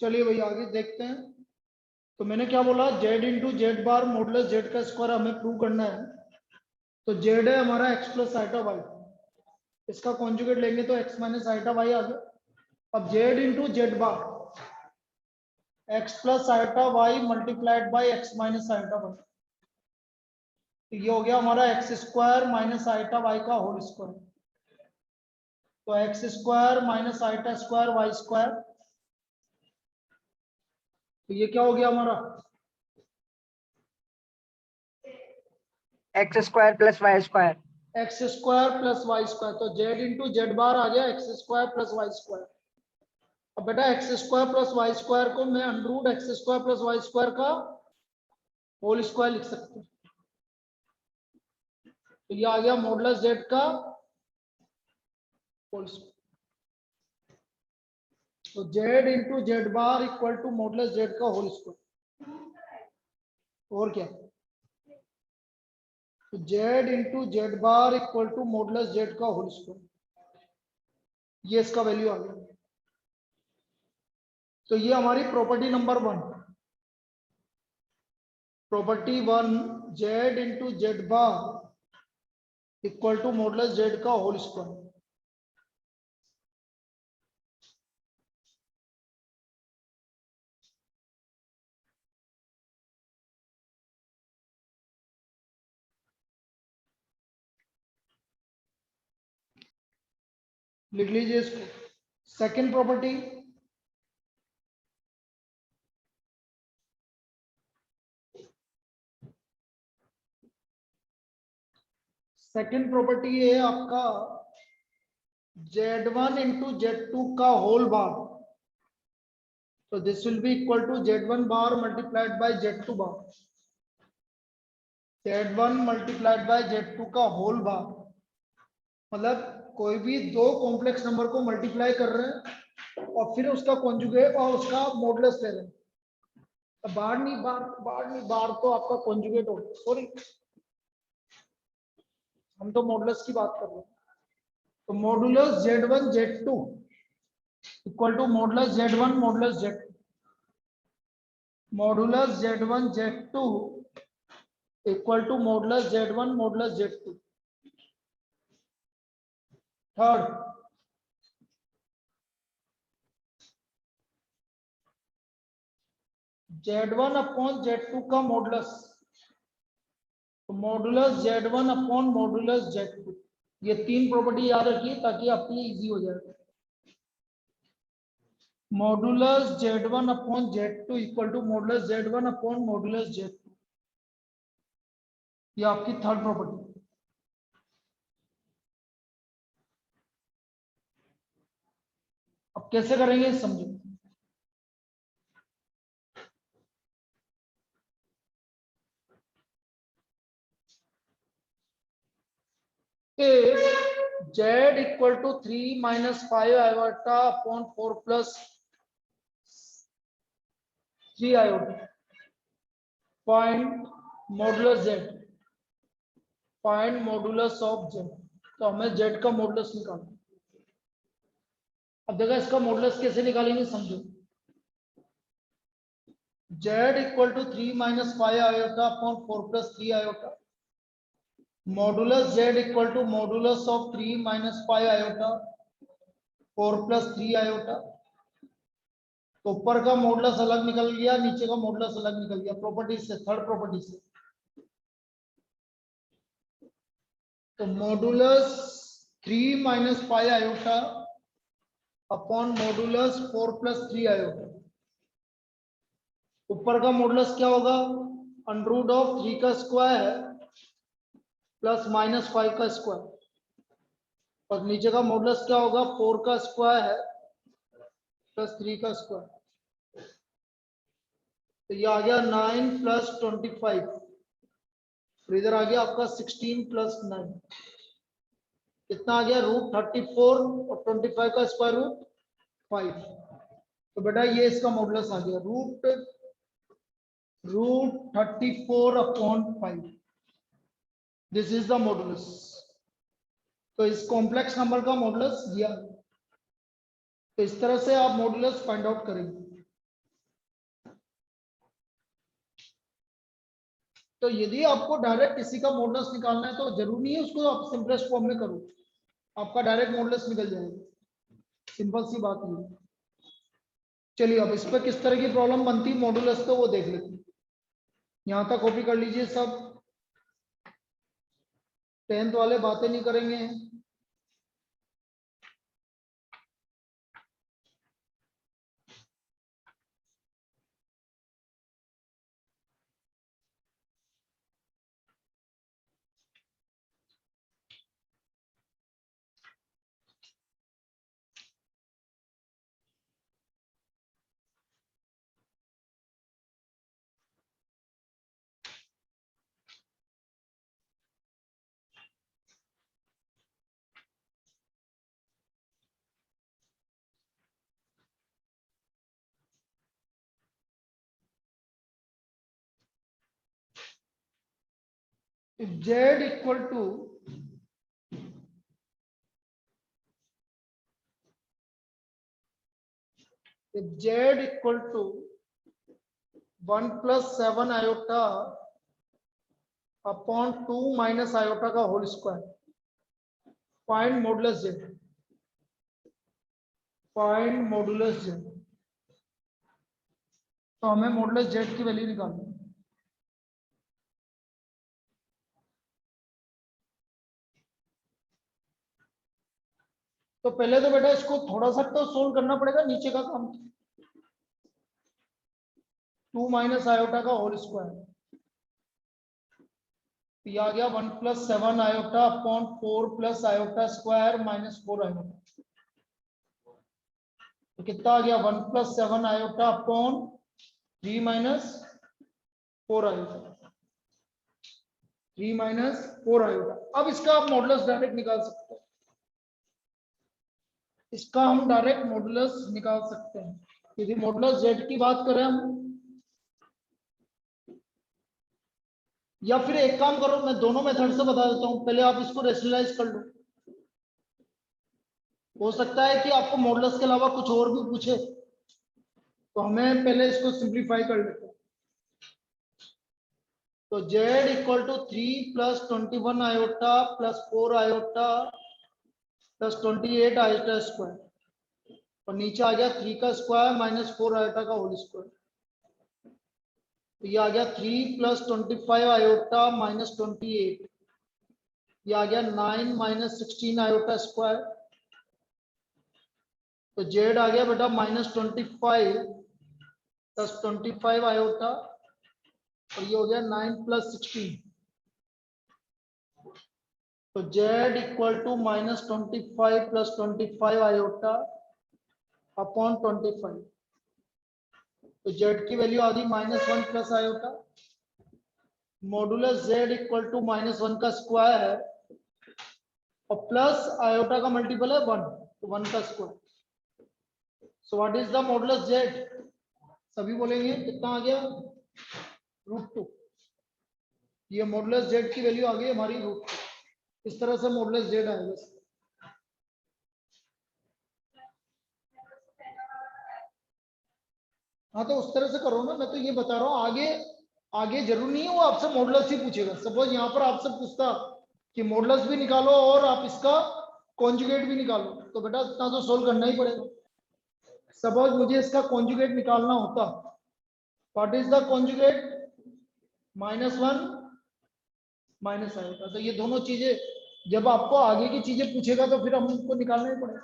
चलिए भाई आगे देखते हैं। तो मैंने क्या बोला, Z into Z bar modulus Z का स्क्वायर हमें प्रूव करना है। तो जेड है हमारा एक्स प्लस आइटा वाई, इसका कॉन्जुगेट लेंगे तो एक्स माइनस आइटा वाई आ गया। अब Z into Z bar X plus iota Y multiplied by X minus iota Y, तो ये हो गया हमारा X square minus iota Y का होल स्क्वायर। तो X square minus iota square Y square, तो ये क्या हो गया हमारा X square plus Y square. X square plus Y square. तो जेड इंटू जेड बार आ गया X square plus Y square. अब बेटा X square plus Y square को मैं under root X square plus Y square का whole square लिख सकते हैं। तो ये आ गया मॉडुलस जेड का होल स्क्वायर। तो Z into Z bar equal to modulus Z का होल स्क्वायर। और क्या, तो Z into Z bar equal to modulus Z का होल स्क्वायर, ये इसका वैल्यू आ गया। तो ये हमारी property number 1। Property 1, Z into Z bar equal to modulus Z का होल स्क्वायर। लिख लीजिए इसको। सेकंड प्रॉपर्टी, सेकंड प्रॉपर्टी है आपका Z1 इंटू Z2 का होल बार। तो this will be equal to Z1 bar multiplied by Z2 bar. Z1 multiplied by Z2 का whole बार, मतलब कोई भी दो कॉम्प्लेक्स नंबर को मल्टीप्लाई कर रहे हैं और फिर उसका कॉन्जुगेट और उसका मॉडुलस ले रहे हैं। बार नहीं, बार तो आपका कॉन्जुगेट हो, सॉरी हम तो मॉडुलस की बात कर रहे हैं। तो modulus Z1 Z2 equal to modulus Z1 modulus Z2। Modulus Z1 Z2 equal to modulus Z1 modulus Z2। Third, Z1 upon Z2 का मॉडुलस, तो modulus Z1 upon modulus Z2। ये तीन प्रॉपर्टी याद रखिए ताकि आपके लिए इजी हो जाए। Modulus Z1 upon Z2 equal to modulus Z1 upon modulus Z2, ये आपकी थर्ड प्रॉपर्टी। अब कैसे करेंगे समझो। If Z equal to 3 minus 5 iota upon 4 plus 3 iota, find modulus Z, find modulus of Z। तो हमें Z का मॉडुलस निकालना। अब देखो इसका मॉडुलस कैसे निकालेंगे समझो। Z equal to 3 minus 5 iota upon 4 plus 3 iota, modulus Z equal to modulus of 3 minus 5 iota 4 plus 3 iota. तो ऊपर का मॉडुलस अलग निकल गया, नीचे का मॉडुलस अलग निकल गया प्रॉपर्टी से, थर्ड प्रॉपर्टी से। तो modulus 3 minus 5 iota upon modulus 4 plus 3 iota. ऊपर का मॉडुलस क्या होगा, अंडर रूट ऑफ 3 का स्क्वायर प्लस माइनस 5 का स्क्वायर, और नीचे का मॉडुलस क्या होगा, 4 का स्क्वायर है प्लस 3 का स्क्वायर। तो ये आ गया 9 प्लस 25, फिर इधर आ गया आपका 16 प्लस 9, कितना आ गया रूट 34 और 25 का स्क्वायर रूट 5। तो बेटा ये इसका मॉडुलस आ गया root 34 upon 5, this is the modulus. तो इस कॉम्प्लेक्स नंबर का मॉडुलस दिया। तो इस तरह से आप मॉडुलस फाइंड आउट करेंगे। तो यदि आपको डायरेक्ट किसी का मॉडुलस निकालना है तो जरूरी नहीं है उसको आप सिंपलेस्ट फॉर्म में करो, आपका डायरेक्ट मॉडुलस निकल जाएगा। सिंपल सी बात ये है। चलिए अब इस पर किस तरह की प्रॉब्लम बनती है मॉडुलस तो वो देख लेते हैं। यहाँ तक कॉपी कर लीजिए सब, 10th वाले बातें नहीं करेंगे। If Z equal to if Z equal to 1 plus 7 iota upon 2 minus iota का whole square, find modulus Z। Find modulus Z, तो हमें मॉडुलस Z की वैल्यू निकालनी है। तो पहले तो बेटा इसको थोड़ा सा तो सोल्व करना पड़ेगा, नीचे का काम। 2 माइनस आयोटा का होल स्क्वायर, ये आ गया 1 plus 7 iota upon 4 plus iota square minus 4 iota. तो कितना आ गया 1 plus 7 iota upon 3 minus 4 iota, 3 minus 4 iota. अब इसका आप मॉडुलस डायरेक्ट निकाल सकते हैं, इसका हम डायरेक्ट मॉडुलस निकाल सकते हैं। यदि मॉडुलस Z की बात करें हम, या फिर एक काम करो मैं दोनों मेथड से बता देता हूं, पहले आप इसको रेशनलाइज कर लो। हो सकता है कि आपको मॉडुलस के अलावा कुछ और भी पूछे, तो हमें पहले इसको सिंप्लीफाई कर लेते हैं। तो Z equal to 3 plus 21 iota plus 4 iota plus 28 iota square, और नीचे आ गया 3 का स्क्वायर माइनस 4 आयोटा का होल स्क्वायर। तो ये आ गया 3 प्लस 25 आयोटा माइनस 28, ये आ गया 9 माइनस 16 आयोटा स्क्वायर। तो Z आ गया बेटा माइनस 25 प्लस 25 आयोटा, और ये हो गया 9 प्लस 16। तो Z equal to minus 25 plus 25 iota upon 25। तो Z की वैल्यू आ गई -1 plus iota, modulus Z equal to -1 का स्क्वायर है और प्लस आयोटा का मल्टीपल है 1, तो 1 का square. So what is the modulus Z? सभी बोलेंगे कितना आ गया, √2। ये मॉडुलस Z की वैल्यू आ गई हमारी √2। इस तरह से मॉडुलस Z आएगा। हाँ तो उस तरह से करो ना, मैं तो ये बता रहा हूँ। आगे आगे जरूर नहीं है वो आपसे मॉडुलस ही पूछेगा। सपोज यहाँ पर आपसे पूछता कि मॉडुलस भी निकालो और आप इसका कॉन्जुगेट भी निकालो, तो बेटा इतना तो सोल्व करना ही पड़ेगा। सपोज मुझे इसका कॉन्जुगेट निकालना होता, what is the conjugate, -1 minus आएगा। तो ये दोनों चीजें जब आपको आगे की चीजें पूछेगा तो फिर हमको निकालना ही पड़ेगा।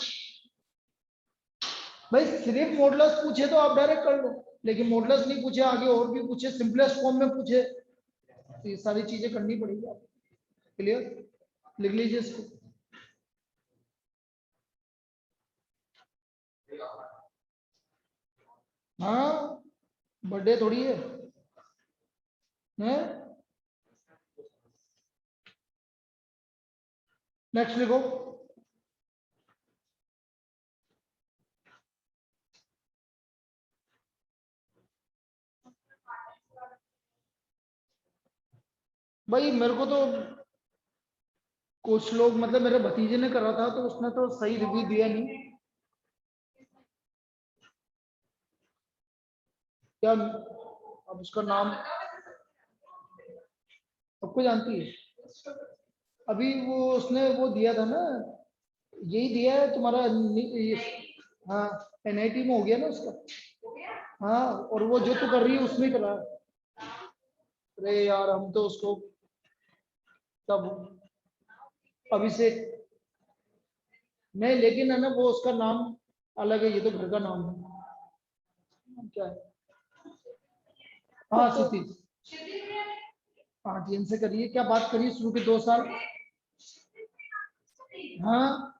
भाई सिर्फ मॉडुलस पूछे तो आप डायरेक्ट कर लो, लेकिन मॉडुलस नहीं पूछे, आगे और भी पूछे, सिंपलेस्ट फॉर्म में पूछे, तो ये सारी चीजें करनी पड़ेगी आपको। क्लियर? लिख लीजिए इसको। हाँ बर्थडे थोड़ी है, नेक्स्ट लिखो। भाई मेरे को तो कुछ लोग, मतलब मेरे भतीजे ने करा था, तो उसने तो सही रिव्यू दिया नहीं। क्या अब उसका नाम, सबको जानती है। अभी वो उसने वो दिया था ना, यही दिया है तुम्हारा हाँ NIT में हो गया ना उसका। हाँ और वो जो तू कर रही है उसमें करा। अरे यार हम तो उसको तब अभिषेक नहीं, लेकिन है ना वो उसका नाम अलग है, ये तो घर का नाम है। क्या है? हाँ क्षितिज। हाँ TN से करिए। क्या बात करिए शुरू के 2 साल। हाँ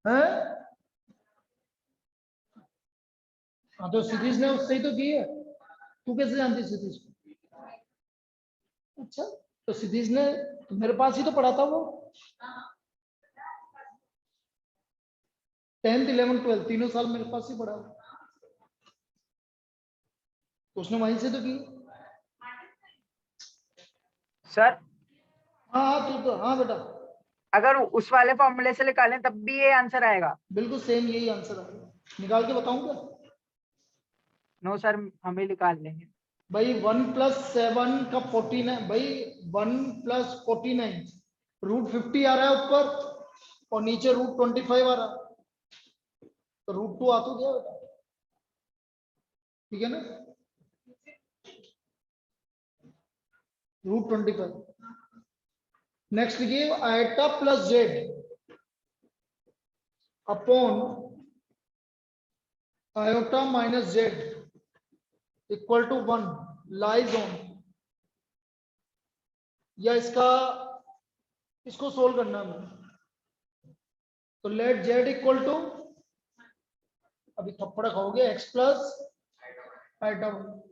है। हाँ तो क्षितिज ने उससे ही तो की है। तू कैसे जानती है क्षितिज को? अच्छा तो क्षितिज ने मेरे पास ही तो पढ़ा था वो। 10th 11th 12 तीनों साल मेरे पास ही पढ़ा। तो उसने वहीं से तो की। सर हाँ हाँ तू तो हाँ बेटा अगर उस वाले फॉर्मूले से निकालें तब भी ये आंसर आएगा? बिल्कुल सेम यही आंसर आएगा। निकाल के बताऊं क्या? नो सर, हम ही निकाल लेंगे। भाई 1 + 7 का 49 भाई 1 + 49 √50 आ रहा है ऊपर और नीचे √25 आ रहा है। तो √2 आ तो गया बेटा। ठीक है ना? √25। नेक्स्ट लिखिए iota plus Z upon iota minus Z equal to 1 lies on, या इसको सोल्व करना है हमें। तो लेट जेड इक्वल टू, अभी थप्पड़ खाओगे, x प्लस आइटा 1।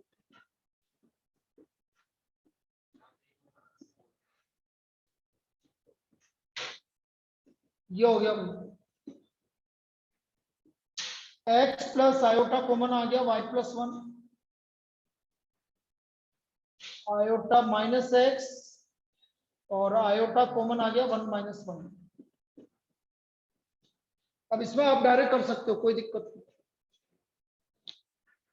ये हो गया x प्लस आयोटा कॉमन आ गया y + 1 आयोटा माइनस x और आयोटा कॉमन आ गया 1 - 1। अब इसमें आप डायरेक्ट कर सकते हो, कोई दिक्कत नहीं।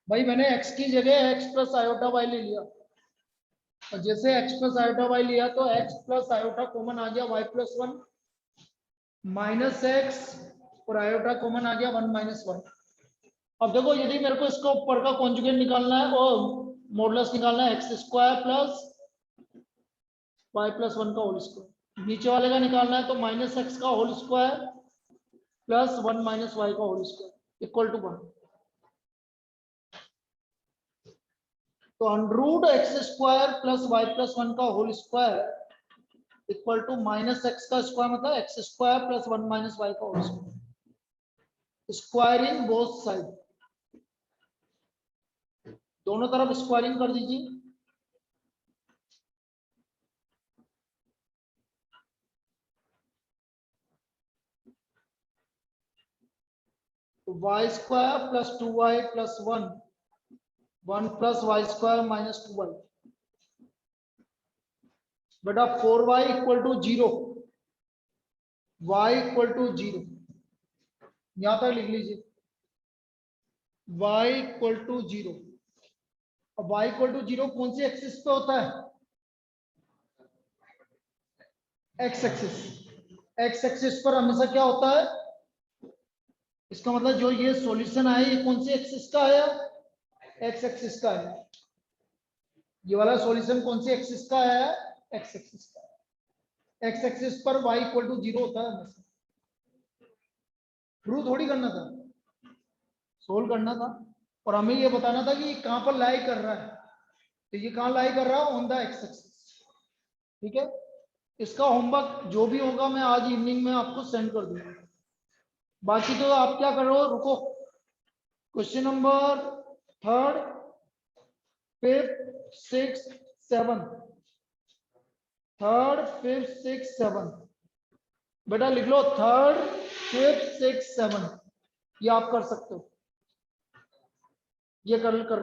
भाई मैंने x की जगह x प्लस आयोटा y ले लिया और जैसे x प्लस आयोटा y लिया तो x प्लस आयोटा कॉमन आ गया y + 1 माइनस x और आयोटा कॉमन आ गया 1 - 1। अब देखो यदि मेरे को इसका ऊपर का कॉन्जुगेट निकालना है और मॉडुलस निकालना है x² प्लस y + 1 का होल स्क्वायर, नीचे वाले का निकालना है तो -x का होल स्क्वायर प्लस 1 - y का होल स्क्वायर इक्वल टू 1। तो √x² प्लस y + 1 का whole square equal to -x का स्क्वायर मतलब x² प्लस 1 - y का whole square, squaring both side, दोनों तरफ स्क्वायरिंग कर दीजिए। तो y² plus 2y plus 1 1 + y² - 2y बेटा 4y = 0 y = 0 यहां तक लिख लीजिए y = 0। अब y = 0 कौन सी एक्सिस पे होता है? x axis. x एक्सिस पर हमेशा क्या होता है? इसका मतलब जो ये सॉल्यूशन आया ये कौन सी एक्सिस का आया? x एक्सिस का है। ये वाला सॉल्यूशन कौन सी एक्सिस का आया है? x एक्सिस का। x एक्सिस पर y = 0 होता है हमेशा। प्रूव थोड़ी करना था, सोल्व करना था और हमें ये बताना था कि ये कहां पर लाई कर रहा है। तो ये कहां लाई कर रहा है? On the x axis. ठीक है, इसका होमवर्क जो भी होगा मैं आज इवनिंग में आपको सेंड कर दूंगा। बाकी तो आप क्या कर रहे हो, रुको। Question number 3rd 5th 6th 7th 3rd 5th 6th 7th बेटा लिख लो 3rd 5th 6th 7th ये आप कर सकते हो। ये कर